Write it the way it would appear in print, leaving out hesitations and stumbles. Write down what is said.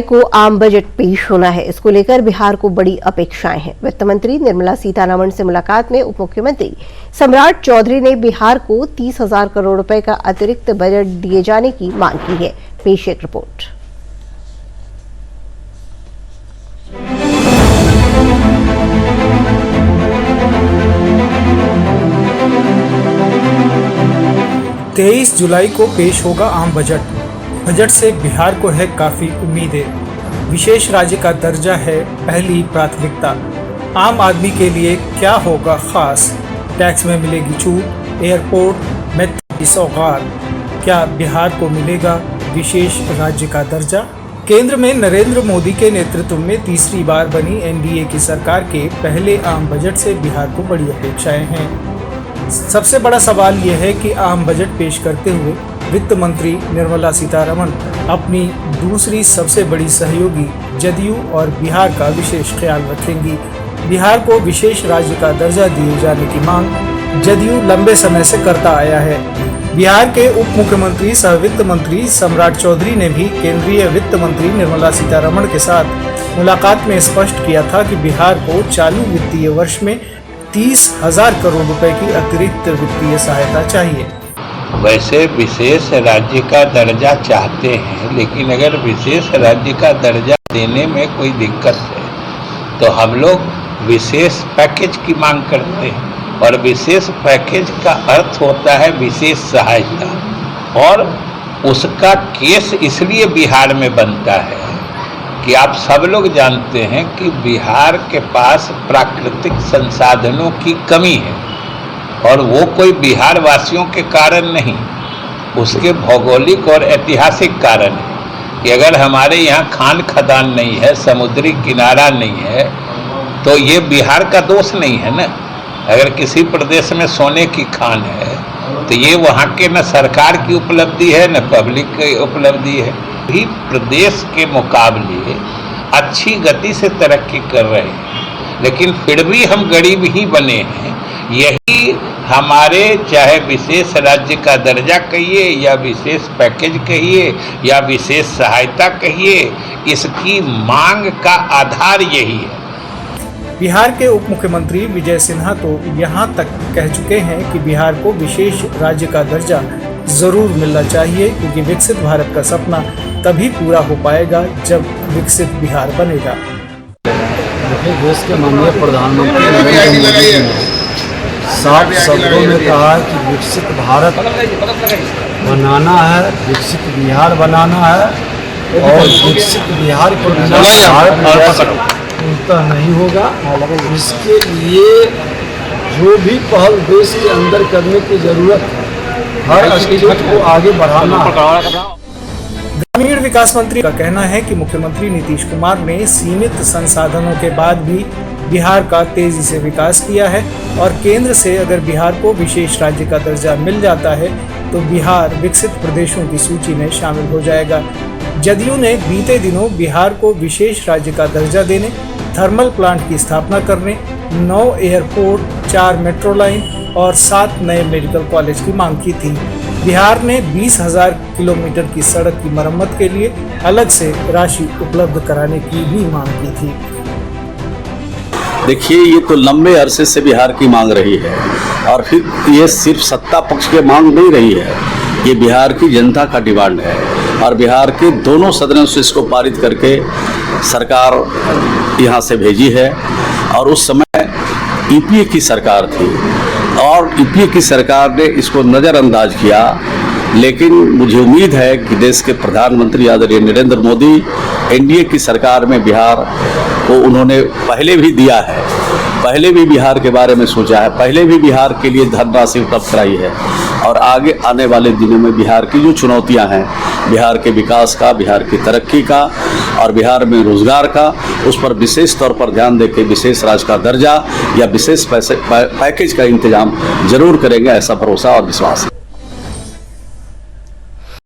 को आम बजट पेश होना है। इसको लेकर बिहार को बड़ी अपेक्षाएं हैं। वित्त मंत्री निर्मला सीतारमण से मुलाकात में उप मुख्यमंत्री सम्राट चौधरी ने बिहार को 30,000 करोड़ रुपए का अतिरिक्त बजट दिए जाने की मांग की है। पेश एक रिपोर्ट। तेईस जुलाई को पेश होगा आम बजट। बजट से बिहार को है काफी उम्मीदें। विशेष राज्य का दर्जा है पहली प्राथमिकता। आम आदमी के लिए क्या होगा खास? टैक्स में मिलेगी छूट, एयरपोर्ट, मेट्रो की सौगात। क्या बिहार को मिलेगा विशेष राज्य का दर्जा? केंद्र में नरेंद्र मोदी के नेतृत्व में तीसरी बार बनी एनडीए की सरकार के पहले आम बजट से बिहार को बड़ी अपेक्षाएं हैं। सबसे बड़ा सवाल यह है कि आम बजट पेश करते हुए वित्त मंत्री निर्मला सीतारमण अपनी दूसरी सबसे बड़ी सहयोगी जदयू और बिहार का विशेष ख्याल रखेंगी। बिहार को विशेष राज्य का दर्जा दिए जाने की मांग जदयू लंबे समय से करता आया है। बिहार के उप मुख्यमंत्री सह वित्त मंत्री सम्राट चौधरी ने भी केंद्रीय वित्त मंत्री निर्मला सीतारमण के साथ मुलाकात में स्पष्ट किया था कि बिहार को चालू वित्तीय वर्ष में 30,000 करोड़ रुपए की अतिरिक्त वित्तीय सहायता चाहिए। वैसे विशेष राज्य का दर्जा चाहते हैं, लेकिन अगर विशेष राज्य का दर्जा देने में कोई दिक्कत है तो हम लोग विशेष पैकेज की मांग करते हैं। और विशेष पैकेज का अर्थ होता है विशेष सहायता, और उसका केस इसलिए बिहार में बनता है कि आप सब लोग जानते हैं कि बिहार के पास प्राकृतिक संसाधनों की कमी है, और वो कोई बिहार वासियों के कारण नहीं, उसके भौगोलिक और ऐतिहासिक कारण है कि अगर हमारे यहाँ खान खदान नहीं है, समुद्री किनारा नहीं है, तो ये बिहार का दोष नहीं है ना। अगर किसी प्रदेश में सोने की खान है तो ये वहाँ के न सरकार की उपलब्धि है न पब्लिक की उपलब्धि है। भी प्रदेश के मुकाबले अच्छी गति से तरक्की कर रहे हैं, लेकिन फिर भी हम गरीब ही बने हैं। यही हमारे चाहे विशेष राज्य का दर्जा कहिए या विशेष पैकेज कहिए या विशेष सहायता कहिए, इसकी मांग का आधार यही है। बिहार के उप मुख्यमंत्री विजय सिन्हा तो यहाँ तक कह चुके हैं कि बिहार को विशेष राज्य का दर्जा जरूर मिलना चाहिए, क्योंकि विकसित भारत का सपना तभी पूरा हो पाएगा जब विकसित बिहार बनेगा। देश के माननीय प्रधानमंत्री नरेंद्र मोदी जी ने साफ शब्दों में कहा है कि विकसित भारत बनाना है, विकसित बिहार बनाना है, और विकसित बिहार को उल्टा नहीं होगा। इसके लिए जो भी पहल देश के अंदर करने की जरूरत है, हर स्टेट को आगे बढ़ाना है। ग्रामीण विकास मंत्री का कहना है कि मुख्यमंत्री नीतीश कुमार ने सीमित संसाधनों के बाद भी बिहार का तेजी से विकास किया है, और केंद्र से अगर बिहार को विशेष राज्य का दर्जा मिल जाता है तो बिहार विकसित प्रदेशों की सूची में शामिल हो जाएगा। जदयू ने बीते दिनों बिहार को विशेष राज्य का दर्जा देने, थर्मल प्लांट की स्थापना करने, 9 एयरपोर्ट, 4 मेट्रो लाइन और 7 नए मेडिकल कॉलेज की मांग की थी। बिहार ने 20,000 किलोमीटर की सड़क की मरम्मत के लिए अलग से राशि उपलब्ध कराने की भी मांग की थी। देखिए, ये तो लंबे अरसे से बिहार की मांग रही है, और फिर ये सिर्फ सत्ता पक्ष की मांग नहीं रही है, ये बिहार की जनता का डिमांड है, और बिहार के दोनों सदनों से इसको पारित करके सरकार यहाँ से भेजी है। और उस समय यूपीए की सरकार थी, और यूपीए की सरकार ने इसको नज़रअंदाज किया, लेकिन मुझे उम्मीद है कि देश के प्रधानमंत्री आदरणीय नरेंद्र मोदी एनडीए की सरकार में बिहार को उन्होंने पहले भी दिया है, पहले भी बिहार के बारे में सोचा है, पहले भी बिहार के लिए धनराशि उपलब्ध कराई है, और आगे आने वाले दिनों में बिहार की जो चुनौतियां हैं, बिहार के विकास का, बिहार की तरक्की का और बिहार में रोजगार का, उस पर विशेष तौर पर ध्यान देकर विशेष राज्य का दर्जा या विशेष पैकेज का इंतजाम जरूर करेंगे, ऐसा भरोसा और विश्वास है।